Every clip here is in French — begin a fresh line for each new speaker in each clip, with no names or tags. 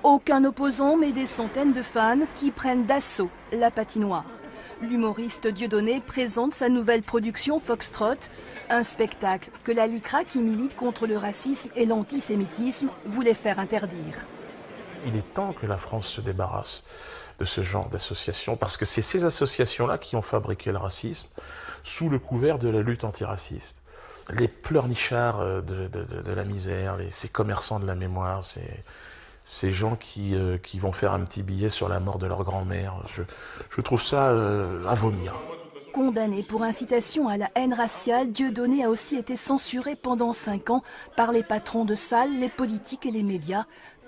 Aucun opposant, mais des centaines de fans qui prennent d'assaut la patinoire. L'humoriste Dieudonné présente sa nouvelle production Foxtrot, un spectacle que la LICRA, qui milite contre le racisme et l'antisémitisme, voulait faire interdire.
Il est temps que la France se débarrasse de ce genre d'associations, parce que c'est ces associations-là qui ont fabriqué le racisme sous le couvert de la lutte antiraciste. Les pleurnichards de la misère, ces commerçants de la mémoire, ces gens qui vont faire un petit billet sur la mort de leur grand-mère, je trouve ça à vomir.
Condamné pour incitation à la haine raciale, Dieudonné a aussi été censuré pendant 5 ans par les patrons de salles, les politiques et les médias.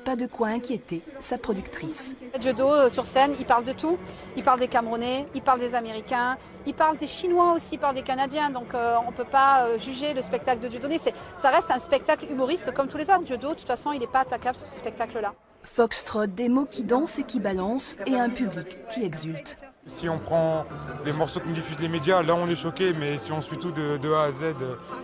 Pas de quoi inquiéter sa productrice.
Dieudonné sur scène, il parle de tout. Il parle des Camerounais, il parle des Américains, il parle des Chinois aussi, il parle des Canadiens. Donc on ne peut pas juger le spectacle de Dieudonné. Ça reste un spectacle humoriste comme tous les autres. Dieudonné, de toute façon, il n'est pas attaquable sur ce spectacle-là.
Foxtrot, des mots qui dansent et qui balancent, et un public qui exulte.
Si on prend les morceaux que nous diffusent les médias, là on est choqué, mais si on suit tout de A à Z,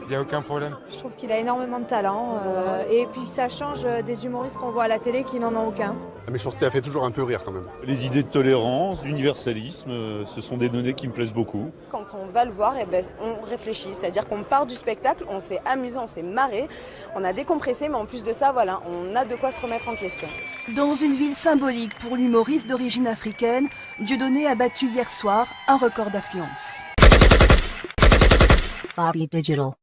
il n'y a aucun problème.
Je trouve qu'il a énormément de talent et puis ça change des humoristes qu'on voit à la télé qui n'en ont aucun.
La méchanceté a fait toujours un peu rire quand même.
Les idées de tolérance, l'universalisme, ce sont des données qui me plaisent beaucoup.
Quand on va le voir, on réfléchit, c'est-à-dire qu'on part du spectacle, on s'est amusé, on s'est marré, on a décompressé, mais en plus de ça, voilà, on a de quoi se remettre en question.
Dans une ville symbolique pour l'humoriste d'origine africaine, Dieudonné a battu hier soir un record d'affluence.
Bobby Digital.